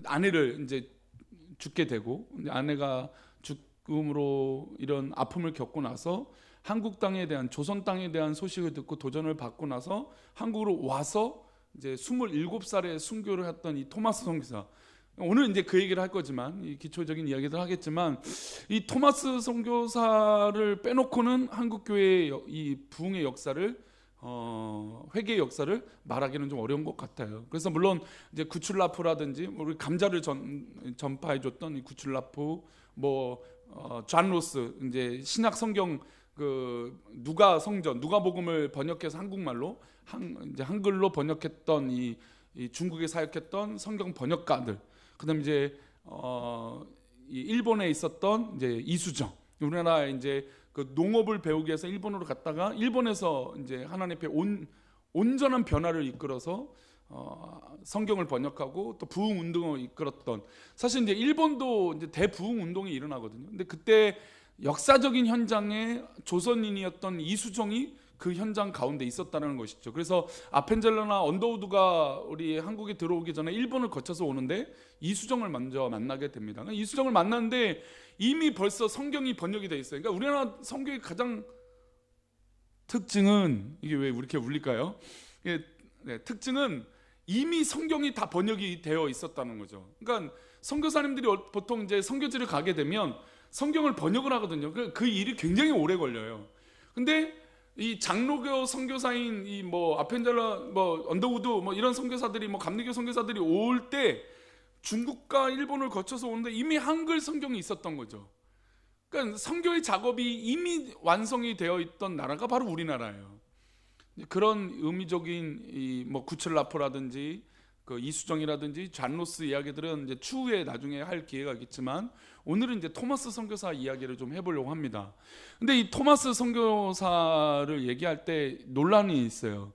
아내를 이제 죽게 되고, 아내가 죽음으로 이런 아픔을 겪고 나서 한국 땅에 대한, 조선 땅에 대한 소식을 듣고 도전을 받고 나서 한국으로 와서 이제 27살에 순교를 했던 이 토마스 선교사. 오늘 이제 그 얘기를 할 거지만, 이 기초적인 이야기들 하겠지만, 이 토마스 선교사를 빼놓고는 한국 교회의 이 부흥의 역사를, 회개의 역사를 말하기는 좀 어려운 것 같아요. 그래서 물론 이제 구출라프라든지 우리 감자를 전파해줬던 이 구출라프, 존 로스, 이제 신약 성경 그 누가 성전, 누가복음을 번역해서 한국말로 이제 한글로 번역했던 이 중국에 사역했던 성경 번역가들. 그다음에 이제 이 일본에 있었던 이제 이수정, 우리나라 이제 그 농업을 배우기 위해서 일본으로 갔다가 일본에서 이제 하나님 앞에 온전한 변화를 이끌어서 성경을 번역하고 또 부흥 운동을 이끌었던, 사실 이제 일본도 이제 대부흥 운동이 일어나거든요. 근데 그때 역사적인 현장에 조선인이었던 이수정이 그 현장 가운데 있었다는 것이죠. 그래서 아펜젤러나 언더우드가 우리 한국에 들어오기 전에 일본을 거쳐서 오는데 이수정을 먼저 만나게 됩니다. 이수정을 만났는데 이미 벌써 성경이 번역이 돼 있어요. 그러니까 우리나라 성경의 가장 특징은, 이게 왜 이렇게 울릴까요? 특징은 이미 성경이 다 번역이 되어 있었다는 거죠. 그러니까 선교사님들이 보통 이제 선교지를 가게 되면 성경을 번역을 하거든요. 그 일이 굉장히 오래 걸려요. 근데 이 장로교 선교사인 이 아펜젤러, 언더우드 이런 선교사들이, 감리교 선교사들이 올 때 중국과 일본을 거쳐서 오는데 이미 한글 성경이 있었던 거죠. 그러니까 선교의 작업이 이미 완성이 되어 있던 나라가 바로 우리나라예요. 그런 의미적인 이 구칠라프라든지 그 이수정이라든지 존 로스 이야기들은 이제 추후에 나중에 할 기회가 있겠지만, 오늘은 이제 토마스 선교사 이야기를 좀 해보려고 합니다. 근데 이 토마스 선교사를 얘기할 때 논란이 있어요.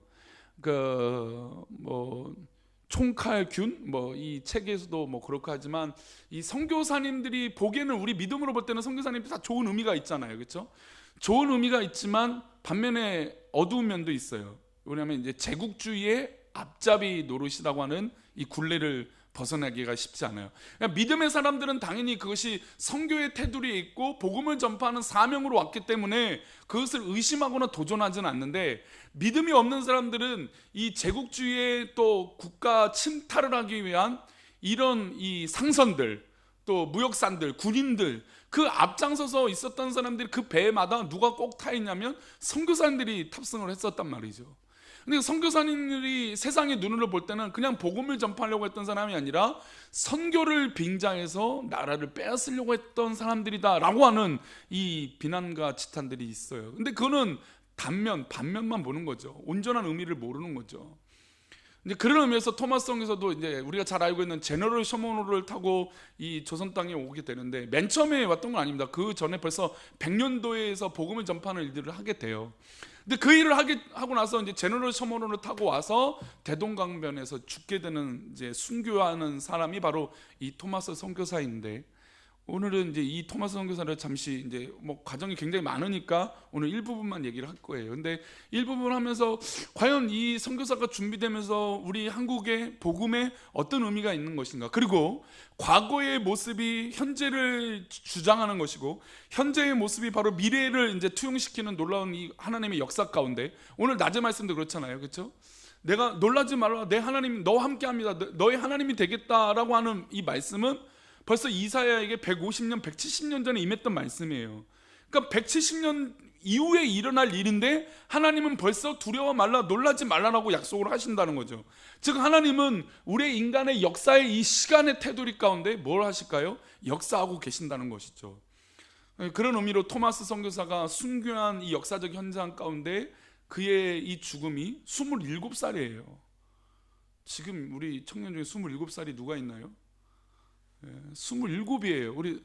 총칼균 이 책에서도 그렇고 하지만, 이 선교사님들이 보기에는, 우리 믿음으로 볼 때는 선교사님들이 다 좋은 의미가 있잖아요, 그렇죠? 좋은 의미가 있지만 반면에 어두운 면도 있어요. 왜냐하면 이제 제국주의의 앞잡이 노릇이라고 하는 이 굴레를 벗어나기가 쉽지 않아요. 그러니까 믿음의 사람들은 당연히 그것이 선교의 테두리에 있고 복음을 전파하는 사명으로 왔기 때문에 그것을 의심하거나 도전하지는 않는데, 믿음이 없는 사람들은 이 제국주의의 또 국가 침탈을 하기 위한 이런 이 상선들, 또 무역산들, 군인들, 그 앞장서서 있었던 사람들이 그 배마다 누가 꼭 타 있냐면 선교사님들이 탑승을 했었단 말이죠. 근데 선교사님들이 세상의 눈으로 볼 때는 그냥 복음을 전파하려고 했던 사람이 아니라 선교를 빙자해서 나라를 빼앗으려고 했던 사람들이다라고 하는 이 비난과 지탄들이 있어요. 근데 그거는 반면만 보는 거죠. 온전한 의미를 모르는 거죠. 이제 그런 의미에서 토마스 선교사도 이제 우리가 잘 알고 있는 제너럴 셔먼호를 타고 이 조선 땅에 오게 되는데, 맨 처음에 왔던 건 아닙니다. 그 전에 벌써 100년도에서 복음을 전파하는 일들을 하게 돼요. 근데 그 일을 하고 나서 이제 제너럴 셔먼호를 타고 와서 대동강변에서 죽게 되는, 이제 순교하는 사람이 바로 이 토마스 선교사인데, 오늘은 이제 이 토마스 선교사를 잠시 이제 과정이 굉장히 많으니까 오늘 일부분만 얘기를 할 거예요. 근데 일부분 하면서 과연 이 선교사가 준비되면서 우리 한국의 복음에 어떤 의미가 있는 것인가, 그리고 과거의 모습이 현재를 주장하는 것이고 현재의 모습이 바로 미래를 이제 투영시키는 놀라운 이 하나님의 역사 가운데, 오늘 낮의 말씀도 그렇잖아요, 그렇죠? 내가 놀라지 말라, 내 하나님 너와 함께합니다, 너의 하나님이 되겠다라고 하는 이 말씀은 벌써 이사야에게 150년, 170년 전에 임했던 말씀이에요. 그러니까 170년 이후에 일어날 일인데 하나님은 벌써 두려워 말라, 놀라지 말라라고 약속을 하신다는 거죠. 즉 하나님은 우리 인간의 역사의 이 시간의 테두리 가운데 뭘 하실까요? 역사하고 계신다는 것이죠. 그런 의미로 토마스 선교사가 순교한 이 역사적 현장 가운데 그의 이 죽음이 27살이에요. 지금 우리 청년 중에 27살이 누가 있나요? 27이에요. 우리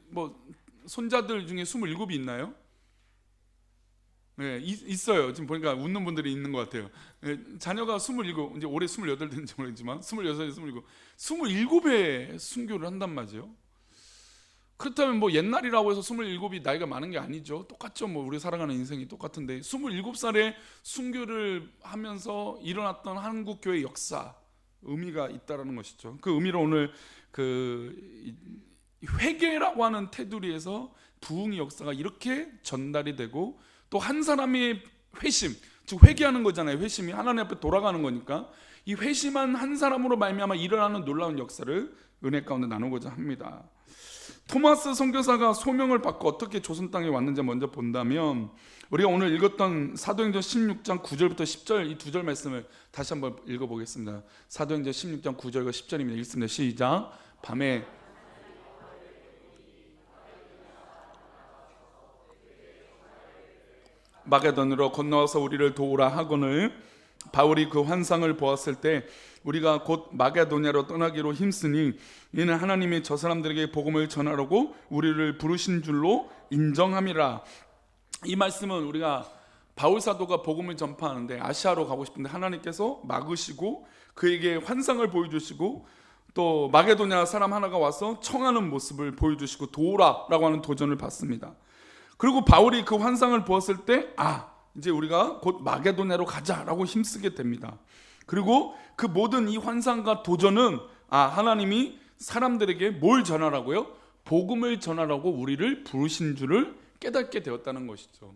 손자들 중에 27이 있나요? 네, 있어요. 지금 보니까 웃는 분들이 있는 것 같아요. 자녀가 27, 이제 올해 28 되는지 모르겠지만 26에 27에 순교를 한단 말이죠. 그렇다면 옛날이라고 해서 27이 나이가 많은 게 아니죠. 똑같죠. 우리 살아가는 인생이 똑같은데 27살에 순교를 하면서 일어났던 한국 교회 역사, 의미가 있다라는 것이죠. 그 의미로 오늘 그 회개라고 하는 테두리에서 부흥의 역사가 이렇게 전달이 되고, 또 한 사람의 회심, 즉 회개하는 거잖아요. 회심이 하나님 앞에 돌아가는 거니까 이 회심한 한 사람으로 말미암아 일어나는 놀라운 역사를 은혜 가운데 나누고자 합니다. 토마스 선교사가 소명을 받고 어떻게 조선 땅에 왔는지 먼저 본다면, 우리가 오늘 읽었던 사도행전 16장 9절부터 10절 이 두 절 말씀을 다시 한번 읽어보겠습니다. 사도행전 16장 9절과 10절입니다. 읽습니다. 시작. 밤에 마게도느로 건너와서 우리를 도우라 하거늘, 바울이 그 환상을 보았을 때 우리가 곧 마게도냐로 떠나기로 힘쓰니 이는 하나님이 저 사람들에게 복음을 전하라고 우리를 부르신 줄로 인정함이라. 이 말씀은 우리가 바울 사도가 복음을 전파하는데 아시아로 가고 싶은데 하나님께서 막으시고 그에게 환상을 보여주시고, 또 마게도냐 사람 하나가 와서 청하는 모습을 보여주시고 도우라라고 하는 도전을 받습니다. 그리고 바울이 그 환상을 보았을 때 이제 우리가 곧 마게도냐로 가자라고 힘쓰게 됩니다. 그리고 그 모든 이 환상과 도전은 하나님이 사람들에게 뭘 전하라고요? 복음을 전하라고 우리를 부르신 줄을 깨닫게 되었다는 것이죠.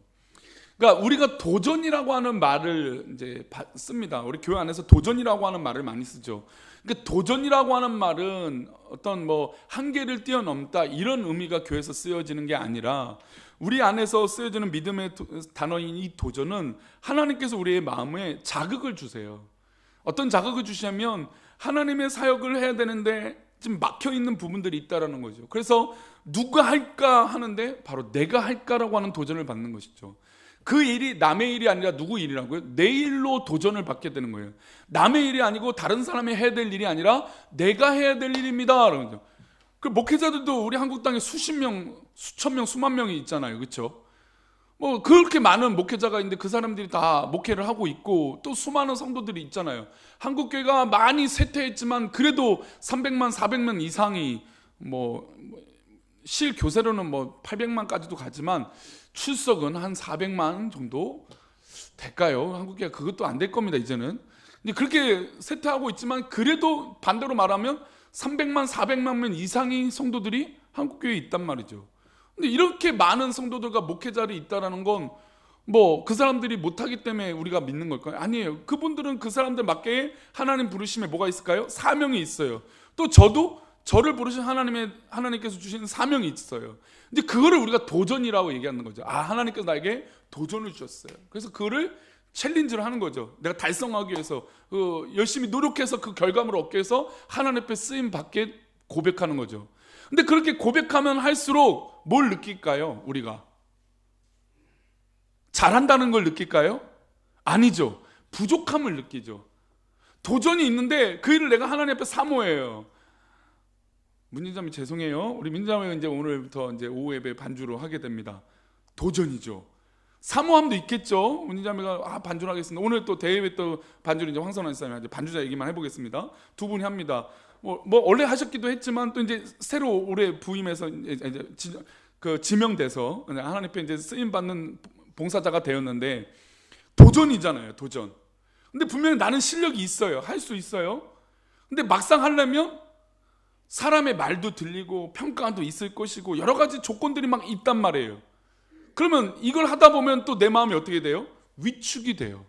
그러니까 우리가 도전이라고 하는 말을 이제 씁니다. 우리 교회 안에서 도전이라고 하는 말을 많이 쓰죠. 그러니까 도전이라고 하는 말은 어떤 한계를 뛰어넘다 이런 의미가 교회에서 쓰여지는 게 아니라, 우리 안에서 쓰여지는 믿음의 단어인 이 도전은 하나님께서 우리의 마음에 자극을 주세요. 어떤 자극을 주시냐면 하나님의 사역을 해야 되는데 지금 막혀있는 부분들이 있다는 거죠. 그래서 누가 할까 하는데 바로 내가 할까라고 하는 도전을 받는 것이죠. 그 일이 남의 일이 아니라 누구 일이라고요? 내 일로 도전을 받게 되는 거예요. 남의 일이 아니고 다른 사람이 해야 될 일이 아니라 내가 해야 될 일입니다. 그러죠. 그 목회자들도 우리 한국 땅에 수십 명, 수천 명, 수만 명이 있잖아요. 그렇죠? 그렇게 많은 목회자가 있는데 그 사람들이 다 목회를 하고 있고, 또 수많은 성도들이 있잖아요. 한국 교회가 많이 쇠퇴했지만 그래도 300만, 400만 이상이 실 교세로는 800만까지도 가지만 출석은 한 400만 정도 될까요? 한국 교회가 그것도 안 될 겁니다, 이제는. 근데 그렇게 쇠퇴하고 있지만 그래도 반대로 말하면 300만, 400만 명 이상의 성도들이 한국 교회에 있단 말이죠. 근데 이렇게 많은 성도들과 목회자들이 있다라는 건 그 사람들이 못하기 때문에 우리가 믿는 걸까요? 아니에요. 그분들은 그 사람들 맞게 하나님 부르심에 뭐가 있을까요? 사명이 있어요. 또 저를 부르신 하나님께서 주신 사명이 있어요. 근데 그거를 우리가 도전이라고 얘기하는 거죠. 하나님께서 나에게 도전을 주셨어요. 그래서 그거를 챌린지를 하는 거죠. 내가 달성하기 위해서 열심히 노력해서 그 결과물을 얻기 위해서 하나님 앞에 쓰임 받게 고백하는 거죠. 근데 그렇게 고백하면 할수록 뭘 느낄까요? 우리가 잘한다는 걸 느낄까요? 아니죠. 부족함을 느끼죠. 도전이 있는데 그 일을 내가 하나님 앞에 사모해요. 문진자매 죄송해요. 우리 민자매가 이제 오늘부터 이제 오후 예배 반주로 하게 됩니다. 도전이죠. 사모함도 있겠죠. 문진자매가 반주를 하겠습니다. 오늘 또 대예배 또 반주를 이제 황선환 사님이 반주자 얘기만 해보겠습니다. 두 분이 합니다. 원래 하셨기도 했지만 또 이제 새로 올해 부임해서 이제 지명돼서 하나님 앞에 이제 쓰임 받는 봉사자가 되었는데 도전이잖아요. 도전. 근데 분명히 나는 실력이 있어요. 할 수 있어요. 근데 막상 하려면 사람의 말도 들리고 평가도 있을 것이고 여러 가지 조건들이 막 있단 말이에요. 그러면 이걸 하다 보면 또 내 마음이 어떻게 돼요? 위축이 돼요.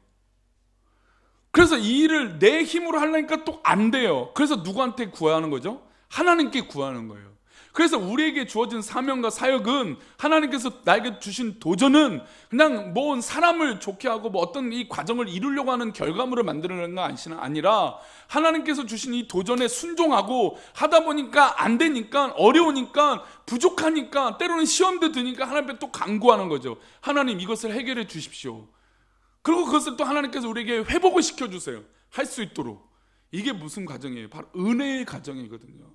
그래서 이 일을 내 힘으로 하려니까 또 안 돼요. 그래서 누구한테 구하는 거죠? 하나님께 구하는 거예요. 그래서 우리에게 주어진 사명과 사역은, 하나님께서 나에게 주신 도전은 그냥 사람을 좋게 하고 어떤 이 과정을 이루려고 하는 결과물을 만드는 거 아니라, 하나님께서 주신 이 도전에 순종하고 하다 보니까 안 되니까, 어려우니까, 부족하니까, 때로는 시험도 드니까 하나님께 또 간구하는 거죠. 하나님 이것을 해결해 주십시오. 그리고 그것을 또 하나님께서 우리에게 회복을 시켜주세요. 할 수 있도록. 이게 무슨 과정이에요? 바로 은혜의 과정이거든요.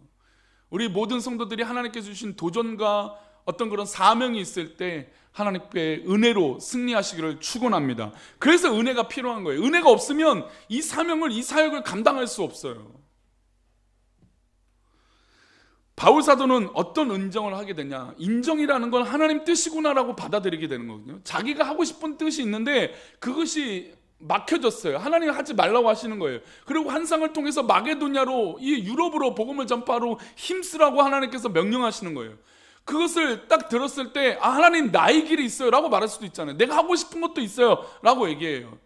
우리 모든 성도들이 하나님께서 주신 도전과 어떤 그런 사명이 있을 때 하나님께 은혜로 승리하시기를 축원합니다. 그래서 은혜가 필요한 거예요. 은혜가 없으면 이 사명을, 이 사역을 감당할 수 없어요. 바울 사도는 어떤 인정을 하게 되냐? 인정이라는 건 하나님 뜻이구나라고 받아들이게 되는 거거든요. 자기가 하고 싶은 뜻이 있는데 그것이 막혀졌어요. 하나님이 하지 말라고 하시는 거예요. 그리고 환상을 통해서 마게도냐로, 이 유럽으로 복음을 전파하러 힘쓰라고 하나님께서 명령하시는 거예요. 그것을 딱 들었을 때 하나님 나의 길이 있어요 라고 말할 수도 있잖아요. 내가 하고 싶은 것도 있어요 라고 얘기해요.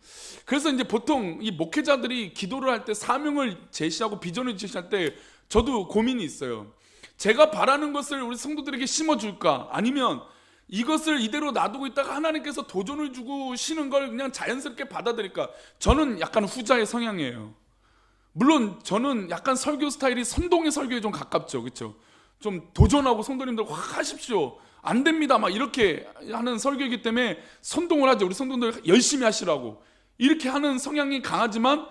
그래서 이제 보통 이 목회자들이 기도를 할 때 사명을 제시하고 비전을 제시할 때 저도 고민이 있어요. 제가 바라는 것을 우리 성도들에게 심어줄까, 아니면 이것을 이대로 놔두고 있다가 하나님께서 도전을 주고 시는 걸 그냥 자연스럽게 받아들일까. 저는 약간 후자의 성향이에요. 물론 저는 약간 설교 스타일이 선동의 설교에 좀 가깝죠, 그렇죠? 좀 도전하고 성도님들 확 하십시오, 안 됩니다 막 이렇게 하는 설교이기 때문에 선동을 하죠. 우리 성도들 열심히 하시라고 이렇게 하는 성향이 강하지만,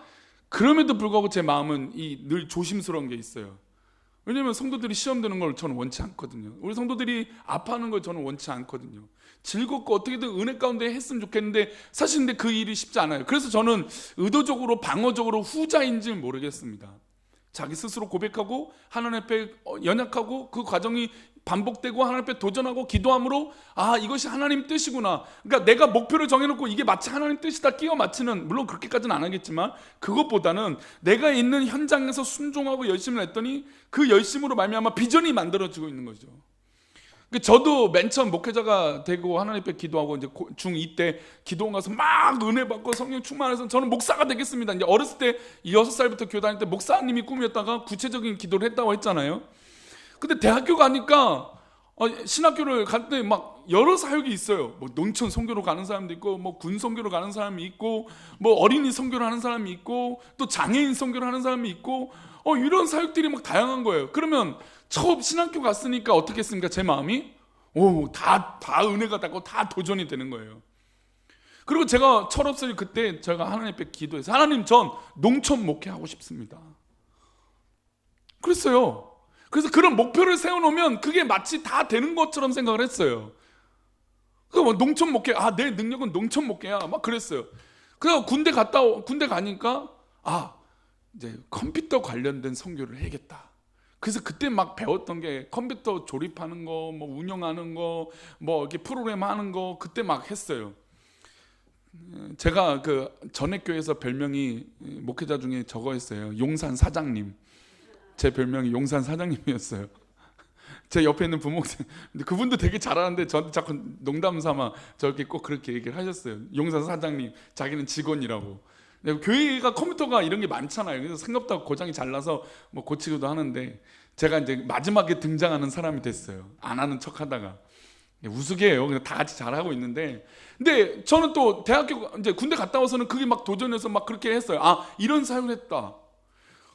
그럼에도 불구하고 제 마음은 늘 조심스러운 게 있어요. 왜냐하면 성도들이 시험 드는 걸 저는 원치 않거든요. 우리 성도들이 아파하는 걸 저는 원치 않거든요. 즐겁고 어떻게든 은혜 가운데 했으면 좋겠는데, 사실 근데 그 일이 쉽지 않아요. 그래서 저는 의도적으로 방어적으로 후자인지는 모르겠습니다. 자기 스스로 고백하고 하나님 앞에 연약하고 그 과정이 반복되고 하나님 앞에 도전하고 기도함으로 이것이 하나님 뜻이구나. 그러니까 내가 목표를 정해놓고 이게 마치 하나님 뜻이다 끼워 맞추는, 물론 그렇게까지는 안 하겠지만, 그것보다는 내가 있는 현장에서 순종하고 열심을 했더니 그 열심으로 말미암아 비전이 만들어지고 있는 거죠. 저도 맨 처음 목회자가 되고 하나님 앞에 기도하고 이제 중2 때 기도원 가서 막 은혜 받고 성령 충만해서 저는 목사가 되겠습니다. 이제 어렸을 때 6살부터 교회 다닐 때 목사님이 꿈이었다가 구체적인 기도를 했다고 했잖아요. 근데 대학교 가니까 신학교를 갈 때 막 여러 사역이 있어요. 뭐 농촌 선교로 가는 사람도 있고, 뭐 군 선교로 가는 사람이 있고, 뭐 어린이 선교를 하는 사람이 있고, 또 장애인 선교를 하는 사람이 있고, 이런 사역들이 막 다양한 거예요. 그러면 처음 신학교 갔으니까 어떻게 했습니까? 제 마음이 다 은혜가 닿고 다 도전이 되는 거예요. 그리고 제가 철없이 그때 제가 하나님 앞에 기도해서, 하나님, 전 농촌 목회하고 싶습니다. 그랬어요. 그래서 그런 목표를 세워놓으면 그게 마치 다 되는 것처럼 생각을 했어요. 그래서 농촌 목회, 내 능력은 농촌 목회야 막 그랬어요. 그래서 군대 가니까 이제 컴퓨터 관련된 선교를 해야겠다. 그래서 그때 막 배웠던 게 컴퓨터 조립하는 거, 뭐 운영하는 거, 뭐 이렇게 프로그램 하는 거, 그때 막 했어요. 제가 그 전액교회에서 별명이 목회자 중에 저거였어요. 용산 사장님. 제 별명이 용산 사장님이었어요. 제 옆에 있는 부목사, 근데 그분도 되게 잘하는데 저한테 자꾸 농담 삼아 저렇게 꼭 그렇게 얘기를 하셨어요. 용산 사장님, 자기는 직원이라고. 교회가 컴퓨터가 이런 게 많잖아요. 그래서 생각보다 고장이 잘 나서 뭐 고치기도 하는데, 제가 이제 마지막에 등장하는 사람이 됐어요. 안 하는 척 하다가. 우스개예요. 그냥 다 같이 잘하고 있는데, 근데 저는 또 대학교 이제 군대 갔다 와서는 그게 막 도전해서 막 그렇게 했어요. 이런 사역을 했다.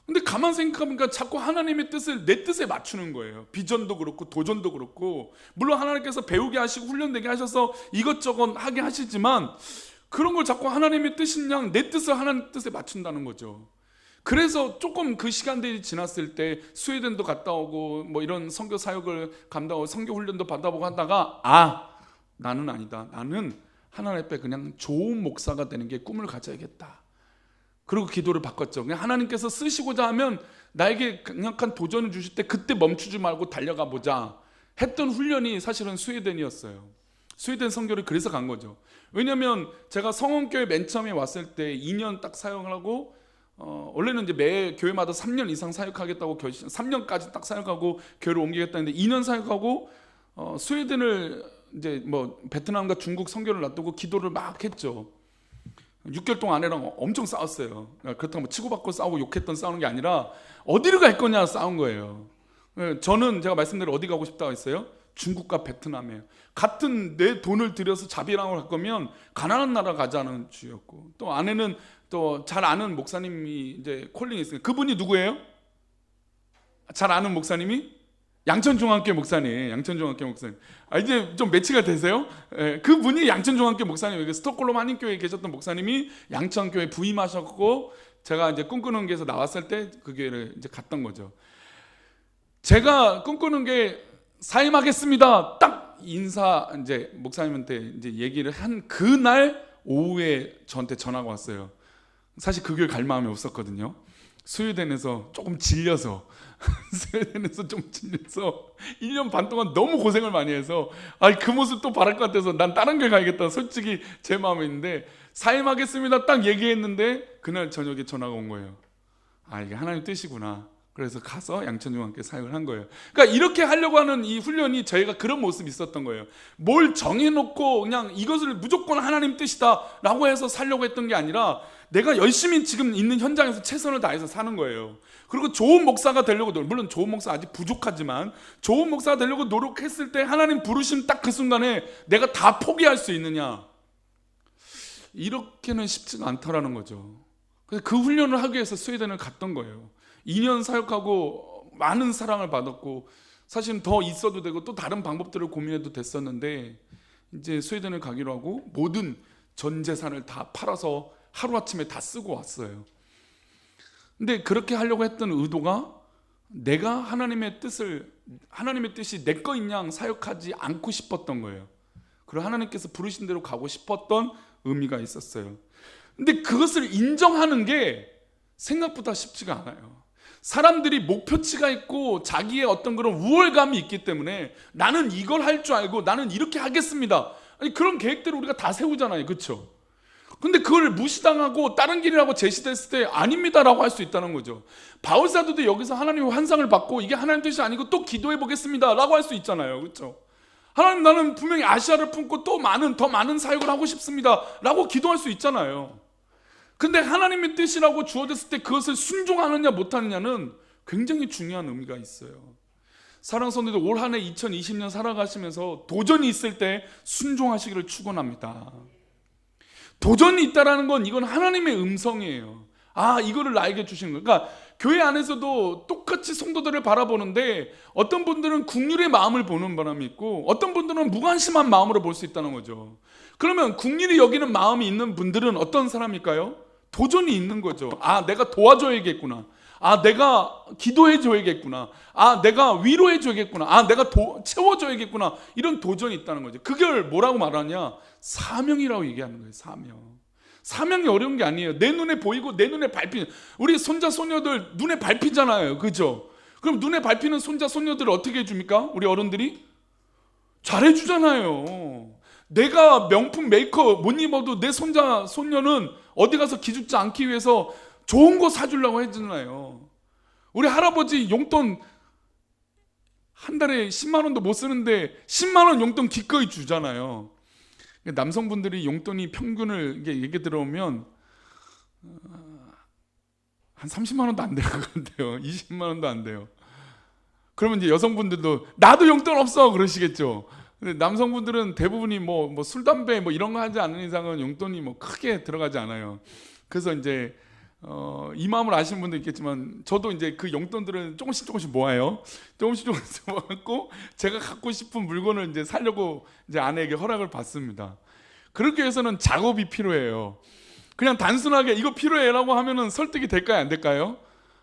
근데 가만 생각해보니까 자꾸 하나님의 뜻을 내 뜻에 맞추는 거예요. 비전도 그렇고 도전도 그렇고, 물론 하나님께서 배우게 하시고 훈련되게 하셔서 이것저것 하게 하시지만, 그런 걸 자꾸 하나님의 뜻인 양 내 뜻을 하나님 뜻에 맞춘다는 거죠. 그래서 조금 그 시간들이 지났을 때 스웨덴도 갔다 오고 뭐 이런 선교 사역을 감당하고 선교 훈련도 받아보고 하다가 나는 아니다. 나는 하나님 앞에 그냥 좋은 목사가 되는 게 꿈을 가져야겠다. 그리고 기도를 바꿨죠. 그냥 하나님께서 쓰시고자 하면 나에게 강력한 도전을 주실 때 그때 멈추지 말고 달려가 보자 했던 훈련이 사실은 스웨덴이었어요. 스웨덴 선교를 그래서 간 거죠. 왜냐하면 제가 성원교회 맨 처음에 왔을 때 2년 딱 사역을 하고, 원래는 이제 매 교회마다 3년 이상 사역하겠다고 3년까지 딱 사역하고 교회를 옮기겠다는데 2년 사역하고 스웨덴을 이제 뭐 베트남과 중국 선교를 놔두고 기도를 막 했죠. 6개월 동안 아내랑 엄청 싸웠어요. 그렇다고 뭐 치고받고 싸우고 욕했던 싸우는 게 아니라 어디를 갈 거냐 싸운 거예요. 저는 제가 말씀대로 어디 가고 싶다고 했어요? 중국과 베트남이에요. 같은 내 돈을 들여서 자비랑을 할 거면 가난한 나라 가자는 주였고, 또 아내는 또 잘 아는 목사님이 이제 콜링이 있으니까, 그분이 누구예요? 잘 아는 목사님이 양천중앙교회 목사님. 양천중앙교회 목사님. 이제 좀 매치가 되세요? 그분이 양천중앙교회 목사님, 스톡홀름 한인교회에 계셨던 목사님이 양천교회 부임하셨고, 제가 이제 꿈꾸는 교회에서 나왔을 때 그 교회를 이제 갔던 거죠. 제가 꿈꾸는 게 사임하겠습니다. 딱 인사 이제 목사님한테 이제 얘기를 한 그날 오후에 저한테 전화가 왔어요. 사실 그 교회 갈 마음이 없었거든요. 스웨덴에서 조금 질려서 스웨덴에서 좀 질려서 1년 반 동안 너무 고생을 많이 해서 그 모습 또 바랄 것 같아서 난 다른 교회 가야겠다, 솔직히 제 마음에 있는데, 사임하겠습니다 딱 얘기했는데 그날 저녁에 전화가 온 거예요. 아, 이게 하나님 뜻이구나. 그래서 가서 양천중학교에 함께 사역을 한 거예요. 그러니까 이렇게 하려고 하는 이 훈련이 저희가 그런 모습이 있었던 거예요. 뭘 정해놓고 그냥 이것을 무조건 하나님 뜻이다 라고 해서 살려고 했던 게 아니라 내가 열심히 지금 있는 현장에서 최선을 다해서 사는 거예요. 그리고 좋은 목사가 되려고, 물론 좋은 목사 아직 부족하지만 좋은 목사가 되려고 노력했을 때 하나님 부르심 딱 그 순간에 내가 다 포기할 수 있느냐, 이렇게는 쉽지가 않다라는 거죠. 그래서 그 훈련을 하기 위해서 스웨덴을 갔던 거예요. 2년 사역하고 많은 사랑을 받았고 사실은 더 있어도 되고 또 다른 방법들을 고민해도 됐었는데 이제 스웨덴을 가기로 하고 모든 전 재산을 다 팔아서 하루아침에 다 쓰고 왔어요. 근데 그렇게 하려고 했던 의도가 내가 하나님의 뜻이 내 거인 양 사역하지 않고 싶었던 거예요. 그리고 하나님께서 부르신 대로 가고 싶었던 의미가 있었어요. 근데 그것을 인정하는 게 생각보다 쉽지가 않아요. 사람들이 목표치가 있고 자기의 어떤 그런 우월감이 있기 때문에 나는 이걸 할 줄 알고 나는 이렇게 하겠습니다. 아니, 그런 계획들을 우리가 다 세우잖아요. 그렇죠? 근데 그걸 무시당하고 다른 길이라고 제시됐을 때 아닙니다라고 할 수 있다는 거죠. 바울 사도도 여기서 하나님의 환상을 받고 이게 하나님 뜻이 아니고 또 기도해 보겠습니다라고 할 수 있잖아요. 그렇죠? 하나님, 나는 분명히 아시아를 품고 또 더 많은 사역을 하고 싶습니다라고 기도할 수 있잖아요. 근데 하나님의 뜻이라고 주어졌을 때 그것을 순종하느냐 못하느냐는 굉장히 중요한 의미가 있어요. 사랑하는 성도들, 올 한 해 2020년 살아가시면서 도전이 있을 때 순종하시기를 축원합니다. 도전이 있다라는 건 이건 하나님의 음성이에요. 아, 이거를 나에게 주시는 거예요. 그러니까 교회 안에서도 똑같이 성도들을 바라보는데 어떤 분들은 국률의 마음을 보는 바람이 있고 어떤 분들은 무관심한 마음으로 볼 수 있다는 거죠. 그러면 국률이 여기는 마음이 있는 분들은 어떤 사람일까요? 도전이 있는 거죠. 아, 내가 도와줘야겠구나. 아, 내가 기도해줘야겠구나. 아, 내가 위로해줘야겠구나. 아, 내가 채워줘야겠구나. 이런 도전이 있다는 거죠. 그걸 뭐라고 말하냐? 사명이라고 얘기하는 거예요. 사명이 어려운 게 아니에요. 내 눈에 보이고 내 눈에 밟히는, 우리 손자 손녀들 눈에 밟히잖아요. 그죠? 그럼 눈에 밟히는 손자 손녀들을 어떻게 해줍니까? 우리 어른들이 잘해주잖아요. 내가 명품 메이크업 못 입어도 내 손자 손녀는 어디 가서 기죽지 않기 위해서 좋은 거 사주려고 해주잖아요. 우리 할아버지 용돈 한 달에 10만 원도 못 쓰는데 10만 원 용돈 기꺼이 주잖아요. 남성분들이 용돈이 평균을 얘기 들어오면 한 30만 원도 안 될 것 같아요. 20만 원도 안 돼요. 그러면 이제 여성분들도 나도 용돈 없어 그러시겠죠. 근데 남성분들은 대부분이 뭐 술, 담배 이런 거 하지 않는 이상은 용돈이 크게 들어가지 않아요. 그래서 이제 이 마음을 아시는 분도 있겠지만 저도 이제 그 용돈들은 조금씩 모아요. 조금씩 모았고 제가 갖고 싶은 물건을 이제 사려고 이제 아내에게 허락을 받습니다. 그렇게 해서는 작업이 필요해요. 그냥 단순하게 이거 필요해라고 하면은 설득이 될까요, 안 될까요?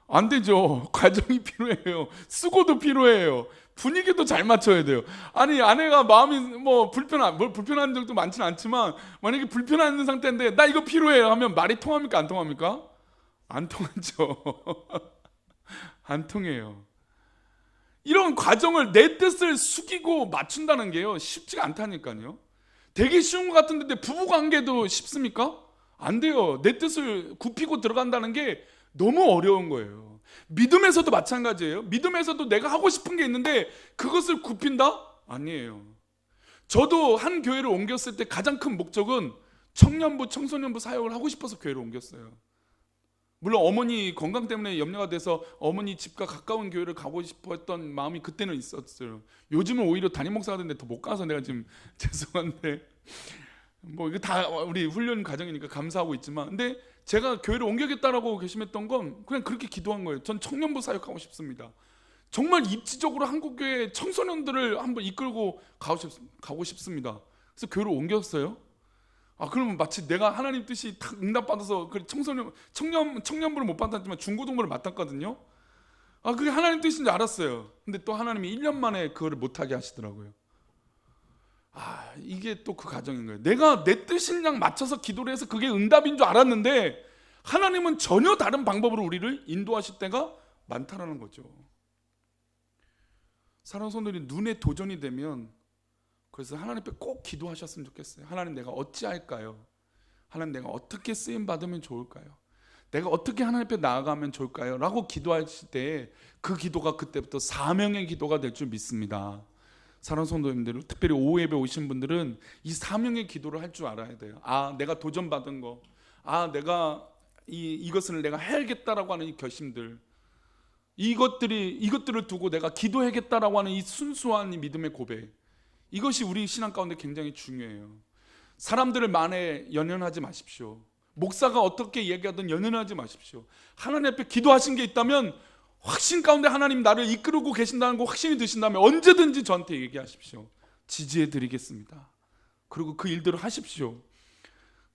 안 되죠. 과정이 필요해요. 수고도 필요해요. 분위기도 잘 맞춰야 돼요. 아니, 아내가 마음이 불편한 적도 많지는 않지만 만약에 불편한 상태인데 나 이거 필요해 하면 말이 통합니까, 안 통합니까? 안 통하죠. 안 통해요. 이런 과정을 내 뜻을 숙이고 맞춘다는 게요, 쉽지가 않다니까요. 되게 쉬운 것 같은데 부부관계도 쉽습니까? 안 돼요. 내 뜻을 굽히고 들어간다는 게 너무 어려운 거예요. 믿음에서도 마찬가지예요. 믿음에서도 내가 하고 싶은 게 있는데 그것을 굽힌다? 아니에요. 저도 한 교회를 옮겼을 때 가장 큰 목적은 청년부, 청소년부 사역을 하고 싶어서 교회를 옮겼어요. 물론 어머니 건강 때문에 염려가 돼서 어머니 집과 가까운 교회를 가고 싶어 했던 마음이 그때는 있었어요. 요즘은 오히려 담임 목사가 됐는데 더 못 가서 내가 지금 죄송한데 이거 다 우리 훈련 과정이니까 감사하고 있지만, 근데 제가 교회를 옮겨겠다라고 결심했던 건 그냥 그렇게 기도한 거예요. 전 청년부 사역하고 싶습니다. 정말 입지적으로 한국교회 청소년들을 한번 이끌고 가고 싶습니다. 그래서 교회를 옮겼어요. 아, 그러면 마치 내가 하나님 뜻이 딱 응답받아서 청년부를 못 받았지만 중고등부를 맡았거든요. 아, 그게 하나님 뜻인지 알았어요. 근데 또 하나님이 1년 만에 그거를 못하게 하시더라고요. 아, 이게 또 그 과정인 거예요. 내가 내 뜻인 양 맞춰서 기도를 해서 그게 응답인 줄 알았는데 하나님은 전혀 다른 방법으로 우리를 인도하실 때가 많다라는 거죠. 사랑하는 성도들이 눈에 도전이 되면, 그래서 하나님 앞에 꼭 기도하셨으면 좋겠어요. 하나님, 내가 어찌할까요? 하나님, 내가 어떻게 쓰임 받으면 좋을까요? 내가 어떻게 하나님 앞에 나아가면 좋을까요? 라고 기도하실 때 그 기도가 그때부터 사명의 기도가 될 줄 믿습니다. 사랑하는 성도님들, 특별히 오후 예배 오신 분들은 이 사명의 기도를 할 줄 알아야 돼요. 아, 내가 도전받은 거, 아, 내가 이것을 내가 해야겠다라고 하는 이 결심들, 이것들을 두고 내가 기도해야겠다라고 하는 이 순수한 이 믿음의 고백, 이것이 우리 신앙 가운데 굉장히 중요해요. 사람들을 만에 연연하지 마십시오. 목사가 어떻게 얘기하든 연연하지 마십시오. 하나님 앞에 기도하신 게 있다면, 확신 가운데 하나님 나를 이끌고 계신다는 거 확신이 드신다면 언제든지 저한테 얘기하십시오. 지지해 드리겠습니다. 그리고 그 일들을 하십시오.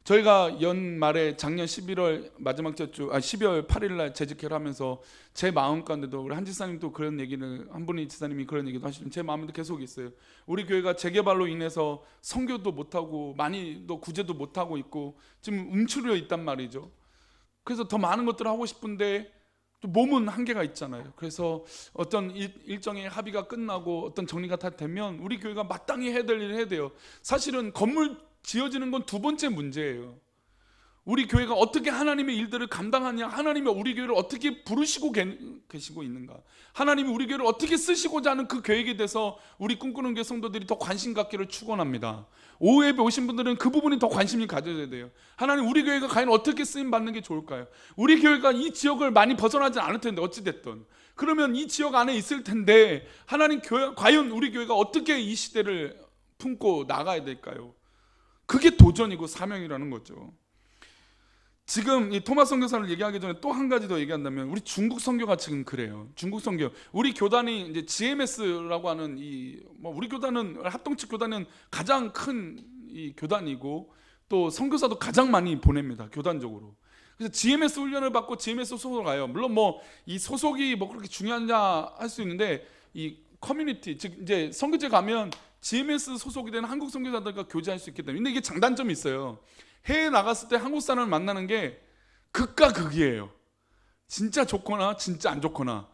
저희가 연말에 작년 11월 마지막 주 12월 8일 날 재직회를 하면서 제 마음 가운데도, 우리 한 지사님도 그런 얘기를, 한 분의 지사님이 그런 얘기도 하시면 제 마음에도 계속 있어요. 우리 교회가 재개발로 인해서 선교도 못하고 많이 또 구제도 못하고 있고 지금 움츠려 있단 말이죠. 그래서 더 많은 것들을 하고 싶은데 또 몸은 한계가 있잖아요. 그래서 어떤 일정의 합의가 끝나고 어떤 정리가 다 되면 우리 교회가 마땅히 해야 될 일을 해야 돼요. 사실은 건물 지어지는 건 두 번째 문제예요. 우리 교회가 어떻게 하나님의 일들을 감당하냐, 하나님이 우리 교회를 어떻게 부르시고 계시고 있는가, 하나님이 우리 교회를 어떻게 쓰시고자 하는 그 계획에 대해서 우리 꿈꾸는 교회 성도들이 더 관심 갖기를 축원합니다. 오후 예배 오신 분들은 그 부분이 더 관심이 가져야 돼요. 하나님, 우리 교회가 과연 어떻게 쓰임 받는 게 좋을까요? 우리 교회가 이 지역을 많이 벗어나지 않을 텐데, 어찌됐든 그러면 이 지역 안에 있을 텐데, 하나님, 과연 우리 교회가 어떻게 이 시대를 품고 나가야 될까요? 그게 도전이고 사명이라는 거죠. 지금 이 토마스 선교사를 얘기하기 전에 또 한 가지 더 얘기한다면, 우리 중국 선교가 지금 그래요. 중국 선교, 우리 교단이 이제 GMS라고 하는 우리 교단은, 합동측 교단은 가장 큰 이 교단이고 또 선교사도 가장 많이 보냅니다, 교단적으로. 그래서 GMS 훈련을 받고 GMS 소속으로 가요. 물론 이 소속이 그렇게 중요하냐 할 수 있는데, 이 커뮤니티, 즉 이제 선교제 가면 GMS 소속이 되는 한국 선교사들과 교제할 수 있기 때문에. 근데 이게 장단점이 있어요. 해외에 나갔을 때 한국 사람을 만나는 게 극과 극이에요. 진짜 좋거나 진짜 안 좋거나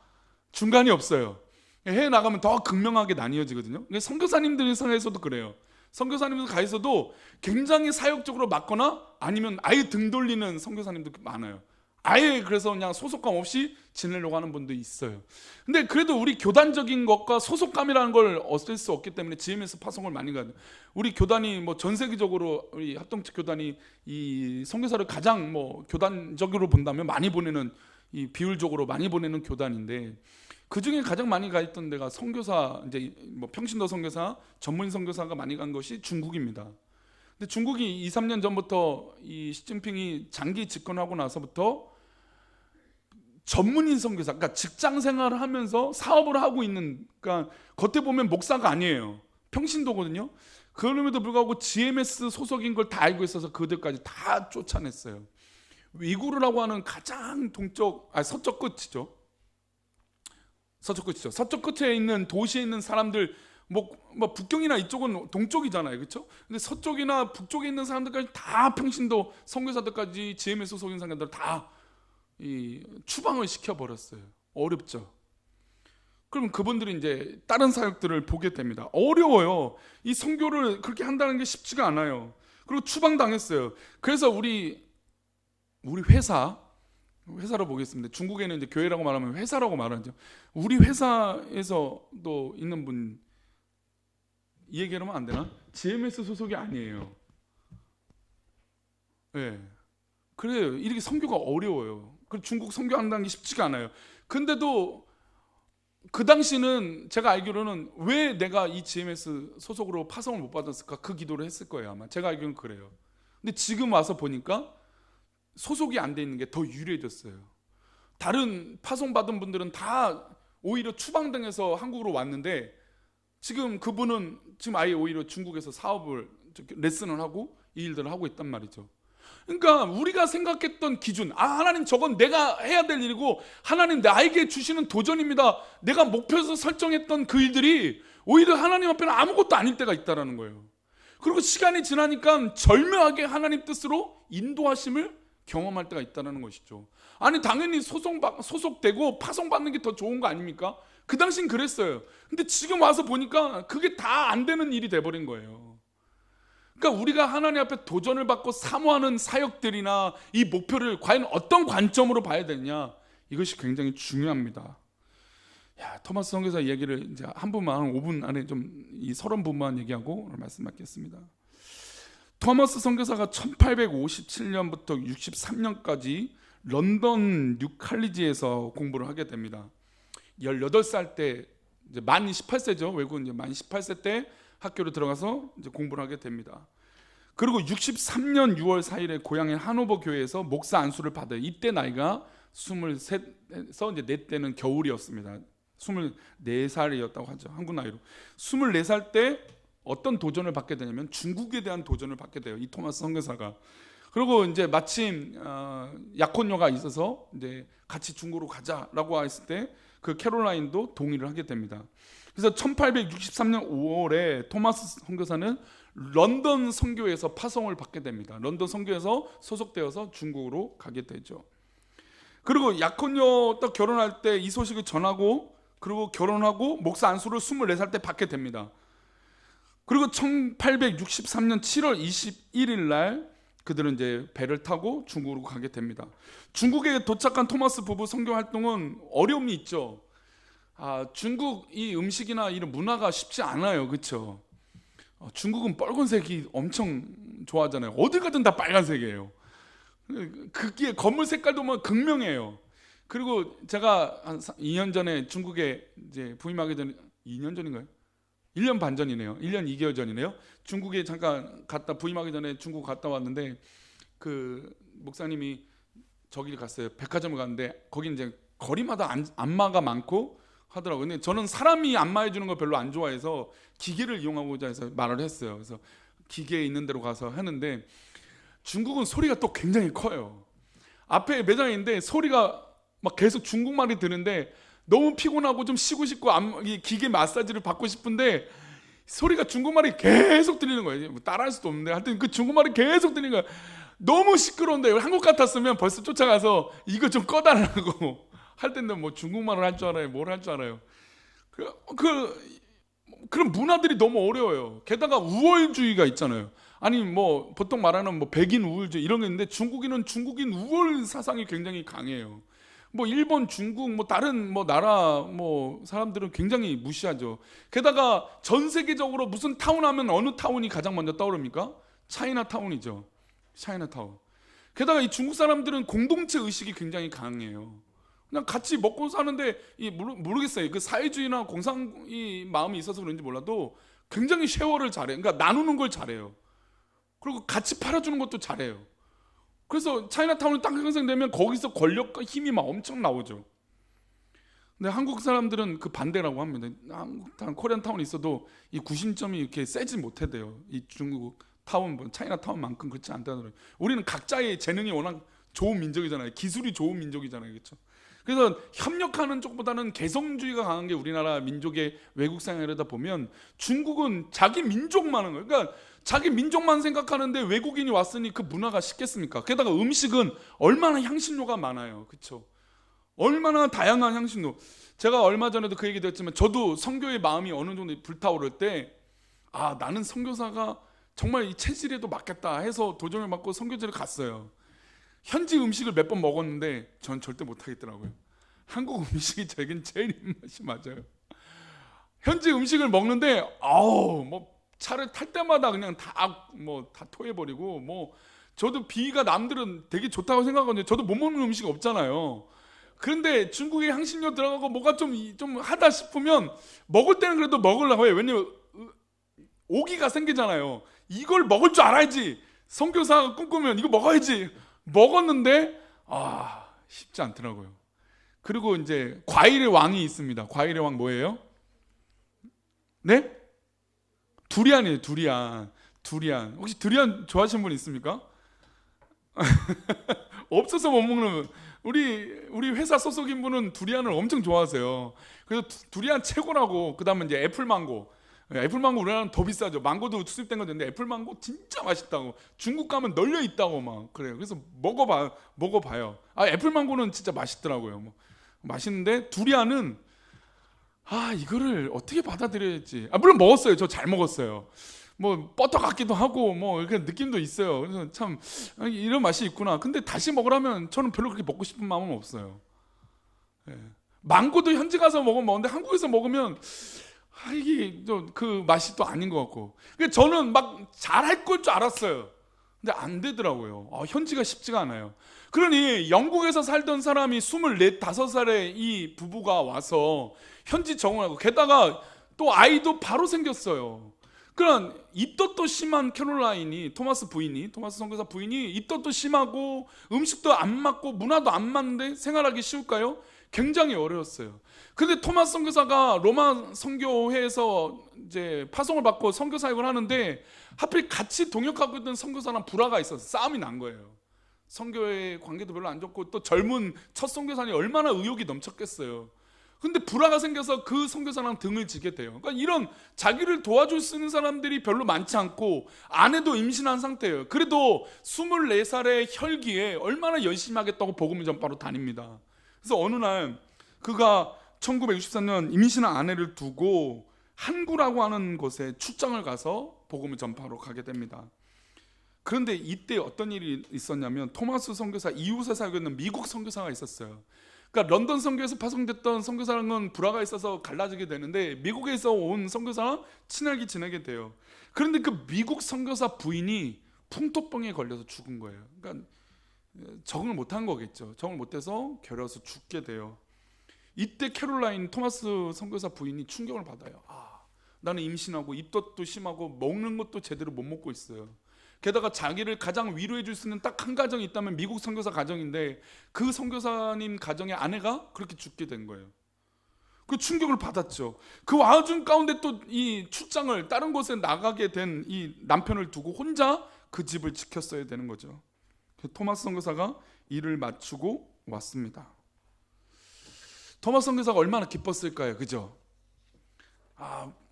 중간이 없어요. 해외에 나가면 더 극명하게 나뉘어지거든요. 선교사님들 사이에서도 그래요. 선교사님들 가에서도 굉장히 사역적으로 맞거나 아니면 아예 등 돌리는 선교사님들 많아요. 아예 그래서 그냥 소속감 없이 지내려고 하는 분도 있어요. 근데 그래도 우리 교단적인 것과 소속감이라는 걸 없앨 수 없기 때문에 GMS 파송을 많이 가요. 우리 교단이 전 세계적으로, 우리 합동측 교단이 이 선교사를 가장 교단적으로 본다면 많이 보내는, 이 비율적으로 많이 보내는 교단인데, 그 중에 가장 많이 가 있던 데가 선교사, 이제 평신도 선교사, 전문 선교사가 많이 간 것이 중국입니다. 근데 중국이 2, 3년 전부터 이 시진핑이 장기 집권하고 나서부터 전문인 선교사, 그러니까 직장 생활을 하면서 사업을 하고 있는, 그러니까 겉에 보면 목사가 아니에요. 평신도거든요. 그럼에도 불구하고 GMS 소속인 걸 다 알고 있어서 그들까지 다 쫓아냈어요. 위구르라고 하는 가장 서쪽 끝이죠. 서쪽 끝에 있는 도시에 있는 사람들, 북경이나 이쪽은 동쪽이잖아요, 그렇죠? 근데 서쪽이나 북쪽에 있는 사람들까지 다 평신도 선교사들까지 GMS 소속인 사람들 다 추방을 시켜버렸어요. 어렵죠. 그럼 그분들이 이제 다른 사역들을 보게 됩니다. 어려워요. 이 선교를 그렇게 한다는 게 쉽지가 않아요. 그리고 추방당했어요. 그래서 우리 회사로 보겠습니다. 중국에는 이제 교회라고 말하면 회사라고 말하죠. 우리 회사에서도 있는 분, 이 얘기하면 안 되나? GMS 소속이 아니에요. 네. 그래요. 이렇게 선교가 어려워요. 중국 선교한다는 게 쉽지가 않아요. 근데도 그 당시는 제가 알기로는 왜 내가 이 GMS 소속으로 파송을 못 받았을까? 그 기도를 했을 거예요, 아마. 제가 알기로는 그래요. 근데 지금 와서 보니까 소속이 안 돼 있는 게 더 유리해졌어요. 다른 파송받은 분들은 다 오히려 추방당해서 한국으로 왔는데, 지금 그분은 지금 아예 오히려 중국에서 사업을, 레슨을 하고 이 일들을 하고 있단 말이죠. 그러니까 우리가 생각했던 기준, 하나님 저건 내가 해야 될 일이고 하나님 나에게 주시는 도전입니다, 내가 목표에서 설정했던 그 일들이 오히려 하나님 앞에는 아무것도 아닐 때가 있다는 거예요. 그리고 시간이 지나니까 절묘하게 하나님 뜻으로 인도하심을 경험할 때가 있다는 것이죠. 아니 당연히 소속되고 파송받는 게 더 좋은 거 아닙니까? 그 당시엔 그랬어요. 근데 지금 와서 보니까 그게 다 안 되는 일이 돼버린 거예요. 그러니까 우리가 하나님 앞에 도전을 받고 사모하는 사역들이나 이 목표를 과연 어떤 관점으로 봐야 되느냐, 이것이 굉장히 중요합니다. 토마스 선교사 얘기를 이제 한 분만, 한 5분 안에 좀 이 서론 부분만 얘기하고 오늘 말씀 맡겠습니다. 토마스 선교사가 1857년부터 63년까지 런던 뉴칼리지에서 공부를 하게 됩니다. 18살 때, 이제 만 18세죠. 외국은 이제 만 18세 때 학교로 들어가서 이제 공부를 하게 됩니다. 그리고 63년 6월 4일에 고향의 하노버 교회에서 목사 안수를 받아요. 이때 나이가 23에서 이제 네 때는 겨울이었습니다. 24살이었다고 하죠. 한국 나이로. 24살 때 어떤 도전을 받게 되냐면 중국에 대한 도전을 받게 돼요. 이 토마스 선교사가. 그리고 이제 마침 약혼녀가 있어서 이제 같이 중국으로 가자라고 했을 때 그 캐롤라인도 동의를 하게 됩니다. 그래서 1863년 5월에 토마스 선교사는 런던 선교에서 파송을 받게 됩니다. 런던 선교에서 소속되어서 중국으로 가게 되죠. 그리고 약혼녀 딱 결혼할 때 이 소식을 전하고, 그리고 결혼하고 목사 안수를 24살 때 받게 됩니다. 그리고 1863년 7월 21일 날 그들은 이제 배를 타고 중국으로 가게 됩니다. 중국에 도착한 토마스 부부 선교 활동은 어려움이 있죠. 중국 이 음식이나 이런 문화가 쉽지 않아요, 그렇죠? 중국은 빨간색이 엄청 좋아하잖아요. 어딜 가든 다 빨간색이에요. 그게 건물 색깔도 뭐 극명해요. 그리고 제가 한 2년 전에 중국에 이제 부임하기 전에, 2년 전인가요? 1년 반 전이네요. 1년 2개월 전이네요. 중국에 잠깐 갔다, 부임하기 전에 중국 갔다 왔는데 그 목사님이 저기 갔어요. 백화점을 갔는데 거기 이제 거리마다 안마가 많고 하더라고요. 근데 저는 사람이 안마해 주는 거 별로 안 좋아해서 기계를 이용하고자 해서 말을 했어요. 그래서 기계 있는 데로 가서 하는데 중국은 소리가 또 굉장히 커요. 앞에 매장인데 소리가 막 계속 중국말이 드는데 너무 피곤하고 좀 쉬고 싶고 이 기계 마사지를 받고 싶은데 소리가 중국말이 계속 들리는 거예요. 뭐 따라할 수도 없는데 하여튼 그 중국말이 계속 들리는 거예요. 너무 시끄러운데 한국 같았으면 벌써 쫓아가서 이거 좀 꺼달라고 할 텐데 뭐 중국말을 할 줄 알아요? 뭘 할 줄 알아요? 그런 문화들이 너무 어려워요. 게다가 우월주의가 있잖아요. 아니 뭐 보통 말하는 뭐 백인 우월주의 이런 게 있는데 중국인은 중국인 우월 사상이 굉장히 강해요. 뭐 일본, 중국, 뭐 다른 뭐 나라 뭐 사람들은 굉장히 무시하죠. 게다가 전 세계적으로 무슨 타운 하면 어느 타운이 가장 먼저 떠오릅니까? 차이나타운이죠. 차이나타운. 게다가 이 중국 사람들은 공동체 의식이 굉장히 강해요. 그냥 같이 먹고 사는데 모르겠어요. 그 사회주의나 공상 이 마음이 있어서 그런지 몰라도 굉장히 쉐어를 잘해요. 그러니까 나누는 걸 잘해요. 그리고 같이 팔아주는 것도 잘해요. 그래서 차이나타운이 딱 형성되면 거기서 권력과 힘이 막 엄청 나오죠. 근데 한국 사람들은 그 반대라고 합니다. 한국 코리안 타운이 있어도 이 구심점이 이렇게 세지 못해대요. 이 중국 타운, 차이나타운만큼 그렇지 않다더라고요. 우리는 각자의 재능이 워낙 좋은 민족이잖아요. 기술이 좋은 민족이잖아요, 그렇죠? 그래서 협력하는 쪽보다는 개성주의가 강한 게 우리나라 민족의 외국 생활이다 보면 중국은 자기 민족만 하는 거예요. 그러니까 자기 민족만 생각하는데 외국인이 왔으니 그 문화가 쉽겠습니까? 게다가 음식은 얼마나 향신료가 많아요, 그렇죠? 얼마나 다양한 향신료. 제가 얼마 전에도 그 얘기도 했지만 저도 선교의 마음이 어느 정도 불타오를 때 나는 선교사가 정말 이 체질에도 맞겠다 해서 도전을 받고 선교지를 갔어요. 현지 음식을 몇 번 먹었는데 전 절대 못하겠더라고요. 한국 음식이 저에겐 제일 입맛이 맞아요. 현지 음식을 먹는데 뭐 차를 탈 때마다 그냥 다 토해버리고 뭐 저도 비위가 남들은 되게 좋다고 생각하거든요. 저도 못 먹는 음식이 없잖아요. 그런데 중국에 향신료 들어가고 뭐가 좀 하다 싶으면 먹을 때는 그래도 먹으려고 해요. 왜냐면 오기가 생기잖아요. 이걸 먹을 줄 알아야지. 선교사가 꿈꾸면 이거 먹어야지. 먹었는데 쉽지 않더라고요. 그리고 이제 과일의 왕이 있습니다. 과일의 왕 뭐예요? 네? 두리안이에요. 두리안. 혹시 두리안 좋아하시는 분 있습니까? 없어서 못 먹는 우리 회사 소속인 분은 두리안을 엄청 좋아하세요. 그래서 두리안 최고라고. 그다음에 이제 애플망고. 애플망고 우리나라는 더 비싸죠. 망고도 수입된 건데 애플망고 진짜 맛있다고. 중국 가면 널려 있다고 막 그래요. 그래서 먹어봐요. 애플망고는 진짜 맛있더라고요. 뭐 맛있는데 두리안은 이거를 어떻게 받아들여야지. 물론 먹었어요. 저 잘 먹었어요. 뭐 버터 같기도 하고 뭐 이렇게 느낌도 있어요. 그래서 참 이런 맛이 있구나. 근데 다시 먹으라면 저는 별로 그렇게 먹고 싶은 마음은 없어요. 예. 망고도 현지 가서 먹으면 먹는데 한국에서 먹으면 이게 좀 그 맛이 또 아닌 것 같고. 그러니까 저는 막 잘할 걸 줄 알았어요. 근데 안 되더라고요. 현지가 쉽지가 않아요. 그러니 영국에서 살던 사람이 24, 5살에 이 부부가 와서 현지 적응하고 게다가 또 아이도 바로 생겼어요. 그런 입덧도 심한 캐롤라인이 토마스 선교사 부인이 입덧도 심하고 음식도 안 맞고 문화도 안 맞는데 생활하기 쉬울까요? 굉장히 어려웠어요. 근데 토마스 선교사가 로마 선교회에서 이제 파송을 받고 선교 사역을 하는데 하필 같이 동역하고 있던 선교사랑 불화가 있어서 싸움이 난 거예요. 선교회 관계도 별로 안 좋고 또 젊은 첫 선교사니 얼마나 의욕이 넘쳤겠어요. 근데 불화가 생겨서 그 선교사랑 등을 지게 돼요. 그러니까 이런 자기를 도와줄 수 있는 사람들이 별로 많지 않고 아내도 임신한 상태예요. 그래도 24살의 혈기에 얼마나 열심히 하겠다고 복음을 전파로 다닙니다. 그래서 어느 날 그가 1963년 임신한 아내를 두고 항구라고 하는 곳에 출장을 가서 복음을 전파로 가게 됩니다. 그런데 이때 어떤 일이 있었냐면 토마스 선교사 이웃에 살고 있는 미국 선교사가 있었어요. 그러니까 런던 선교에서 파송됐던 선교사랑은 불화가 있어서 갈라지게 되는데 미국에서 온 선교사랑 친하게 지내게 돼요. 그런데 그 미국 선교사 부인이 풍토병에 걸려서 죽은 거예요. 그러니까 적응을 못한 거겠죠. 적응을 못해서 결여서 죽게 돼요. 이때 캐롤라인 토마스 선교사 부인이 충격을 받아요. 나는 임신하고 입덧도 심하고 먹는 것도 제대로 못 먹고 있어요. 게다가 자기를 가장 위로해 줄 수 있는 딱 한 가정이 있다면 미국 선교사 가정인데 그 선교사님 가정의 아내가 그렇게 죽게 된 거예요. 그 충격을 받았죠. 그 와중 가운데 또 이 출장을 다른 곳에 나가게 된 이 남편을 두고 혼자 그 집을 지켰어야 되는 거죠. 토마스 선교사가 일을 마치고 왔습니다. 토마스 선교사가 얼마나 기뻤을까요, 그죠?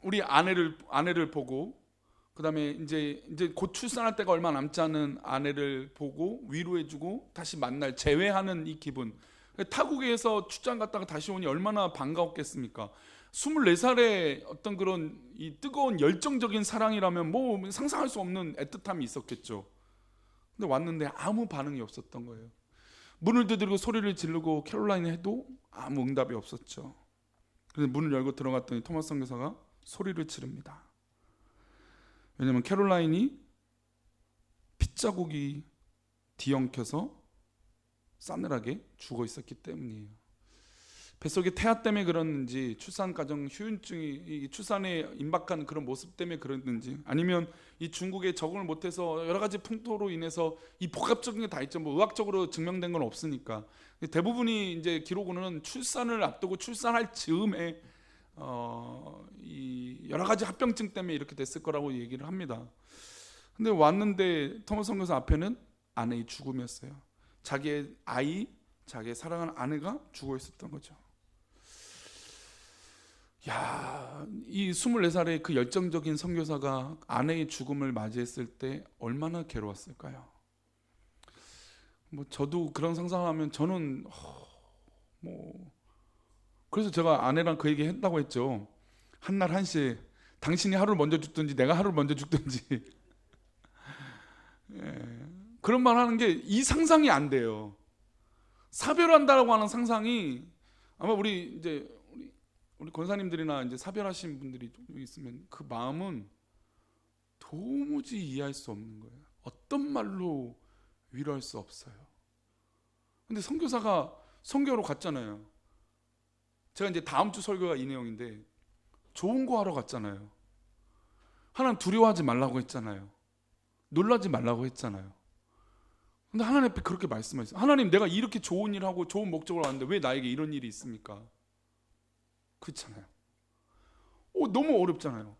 우리 아내를 보고, 그다음에 이제 곧 출산할 때가 얼마 남지 않은 아내를 보고 위로해주고 다시 만날 재회하는 이 기분. 타국에서 출장 갔다가 다시 오니 얼마나 반가웠겠습니까? 24살의 어떤 그런 이 뜨거운 열정적인 사랑이라면 뭐 상상할 수 없는 애틋함이 있었겠죠. 근데 왔는데 아무 반응이 없었던 거예요. 문을 두드리고 소리를 지르고 캐롤라인을 해도 아무 응답이 없었죠. 그래서 문을 열고 들어갔더니 토마스 선교사가 소리를 지릅니다. 왜냐하면 캐롤라인이 핏자국이 뒤엉켜서 싸늘하게 죽어 있었기 때문이에요. 뱃속에 태아 때문에 그랬는지 출산 과정 휴유증이 출산에 임박한 그런 모습 때문에 그랬는지 아니면 이 중국에 적응을 못해서 여러 가지 풍토로 인해서 이 복합적인 게 다 있죠. 뭐 의학적으로 증명된 건 없으니까 대부분이 이제 기록으로는 출산을 앞두고 출산할 즈음에 이 여러 가지 합병증 때문에 이렇게 됐을 거라고 얘기를 합니다. 근데 왔는데 토마스 선교사 앞에는 아내의 죽음이었어요. 자기의 아이, 자기의 사랑하는 아내가 죽어 있었던 거죠. 이 24살의 그 열정적인 선교사가 아내의 죽음을 맞이했을 때 얼마나 괴로웠을까요? 뭐 저도 그런 상상을 하면 저는 그래서 제가 아내랑 그 얘기 했다고 했죠. 한날 한시에 당신이 하루를 먼저 죽든지 내가 하루를 먼저 죽든지 그런 말 하는 게 이 상상이 안 돼요. 사별한다라고 하는 상상이 아마 우리 권사님들이나 이제 사별하신 분들이 여기 있으면 그 마음은 도무지 이해할 수 없는 거예요. 어떤 말로 위로할 수 없어요. 근데 선교사가 선교로 갔잖아요. 제가 이제 다음 주 설교가 이 내용인데 좋은 거 하러 갔잖아요. 하나님 두려워하지 말라고 했잖아요. 놀라지 말라고 했잖아요. 근데 하나님 앞에 그렇게 말씀하셨어요. 하나님, 내가 이렇게 좋은 일하고 좋은 목적으로 왔는데 왜 나에게 이런 일이 있습니까? 그렇잖아요. 너무 어렵잖아요.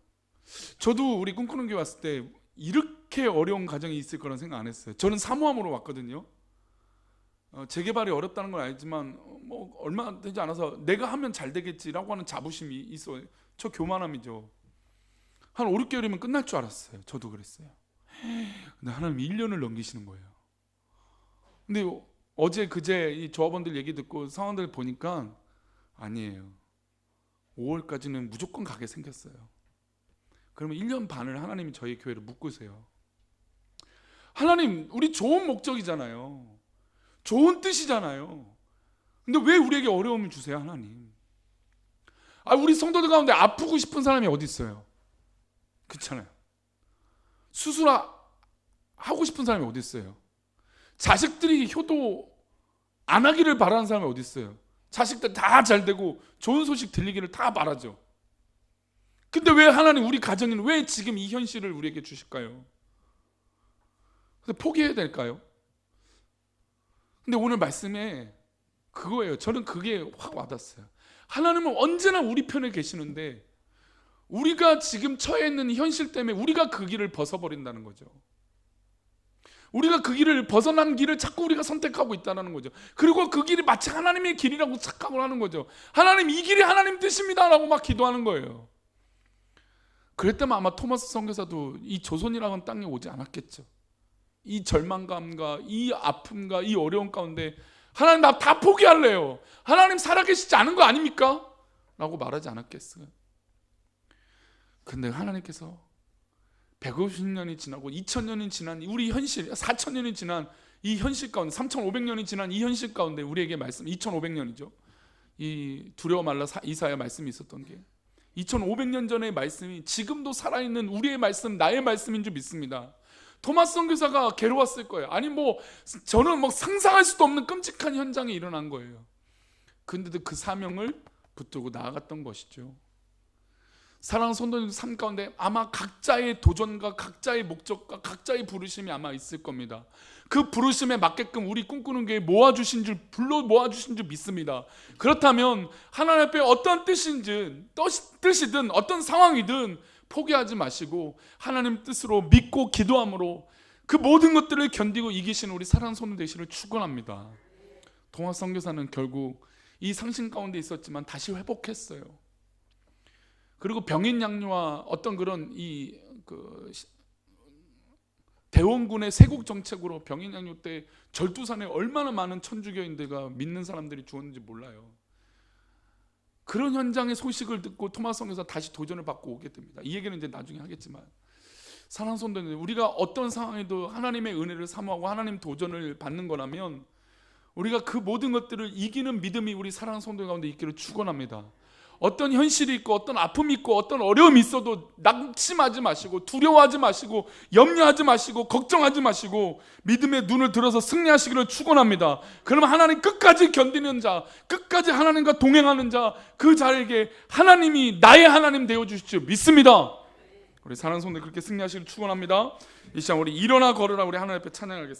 저도 우리 꿈꾸는 교회 왔을 때 이렇게 어려운 가정이 있을 거라는 생각 안 했어요. 저는 사모함으로 왔거든요. 재개발이 어렵다는 건 알지만 뭐 얼마 되지 않아서 내가 하면 잘 되겠지라고 하는 자부심이 있어요. 저 교만함이죠. 한 5, 6개월이면 끝날 줄 알았어요. 저도 그랬어요. 근데 하나님 1년을 넘기시는 거예요. 근데 어제 그제 이 조합원들 얘기 듣고 상황들 보니까 아니에요. 5월까지는 무조건 가게 생겼어요. 그러면 1년 반을 하나님이 저희 교회를 묶으세요. 하나님, 우리 좋은 목적이잖아요. 좋은 뜻이잖아요. 근데 왜 우리에게 어려움을 주세요, 하나님? 우리 성도들 가운데 아프고 싶은 사람이 어디 있어요? 그렇잖아요. 수술하고 싶은 사람이 어디 있어요? 자식들이 효도 안 하기를 바라는 사람이 어디 있어요? 자식들 다 잘 되고 좋은 소식 들리기를 다 바라죠. 근데 왜 하나님, 우리 가정인 왜 지금 이 현실을 우리에게 주실까요? 포기해야 될까요? 근데 오늘 말씀에 그거예요. 저는 그게 확 와닿았어요. 하나님은 언제나 우리 편에 계시는데 우리가 지금 처해 있는 현실 때문에 우리가 그 길을 벗어버린다는 거죠. 우리가 그 길을 벗어난 길을 자꾸 우리가 선택하고 있다는 거죠. 그리고 그 길이 마치 하나님의 길이라고 착각을 하는 거죠. 하나님, 이 길이 하나님 뜻입니다 라고 막 기도하는 거예요. 그랬다면 아마 토마스 선교사도 이 조선이라는 땅에 오지 않았겠죠. 이 절망감과 이 아픔과 이 어려움 가운데 하나님, 나 다 포기할래요. 하나님 살아계시지 않은 거 아닙니까? 라고 말하지 않았겠어요. 근데 하나님께서 150년이 지나고 2000년이 지난 우리 현실, 4000년이 지난 이 현실 가운데, 3500년이 지난 이 현실 가운데 우리에게 말씀, 2500년이죠. 이 두려워 말라 이사야 말씀이 있었던 게 2500년 전의 말씀이 지금도 살아있는 우리의 말씀, 나의 말씀인 줄 믿습니다. 토마스 선교사가 괴로웠을 거예요. 아니 저는 상상할 수도 없는 끔찍한 현장이 일어난 거예요. 근데도 그 사명을 붙들고 나아갔던 것이죠. 사랑하는 성도님들 삶 가운데 아마 각자의 도전과 각자의 목적과 각자의 부르심이 아마 있을 겁니다. 그 부르심에 맞게끔 우리 꿈꾸는 게 불러 모아주신 줄 믿습니다. 그렇다면 하나님 앞에 어떤 뜻이든 어떤 상황이든 포기하지 마시고 하나님 뜻으로 믿고 기도함으로 그 모든 것들을 견디고 이기시는 우리 사랑하는 성도 되시기를 축원합니다. 토마스 선교사는 결국 이 상심 가운데 있었지만 다시 회복했어요. 그리고 병인 양료와 어떤 그런 대원군의 세국 정책으로 병인 양료 때 절두산에 얼마나 많은 천주교인들과 믿는 사람들이 죽었는지 몰라요. 그런 현장의 소식을 듣고 토마스 선교사 다시 도전을 받고 오게 됩니다. 이 얘기는 이제 나중에 하겠지만, 사랑하는 성도들, 우리가 어떤 상황에도 하나님의 은혜를 사모하고 하나님 도전을 받는 거라면 우리가 그 모든 것들을 이기는 믿음이 우리 사랑하는 성도 가운데 있기를 축원합니다. 어떤 현실이 있고 어떤 아픔이 있고 어떤 어려움이 있어도 낙심하지 마시고 두려워하지 마시고 염려하지 마시고 걱정하지 마시고 믿음의 눈을 들어서 승리하시기를 축원합니다. 그러면 하나님 끝까지 견디는 자, 끝까지 하나님과 동행하는 자, 그 자에게 하나님이 나의 하나님 되어주십시오 믿습니다. 우리 사랑하는 성도들 그렇게 승리하시기를 축원합니다. 이 시간 우리 일어나 걸으라 우리 하나님 앞에 찬양하겠습니다.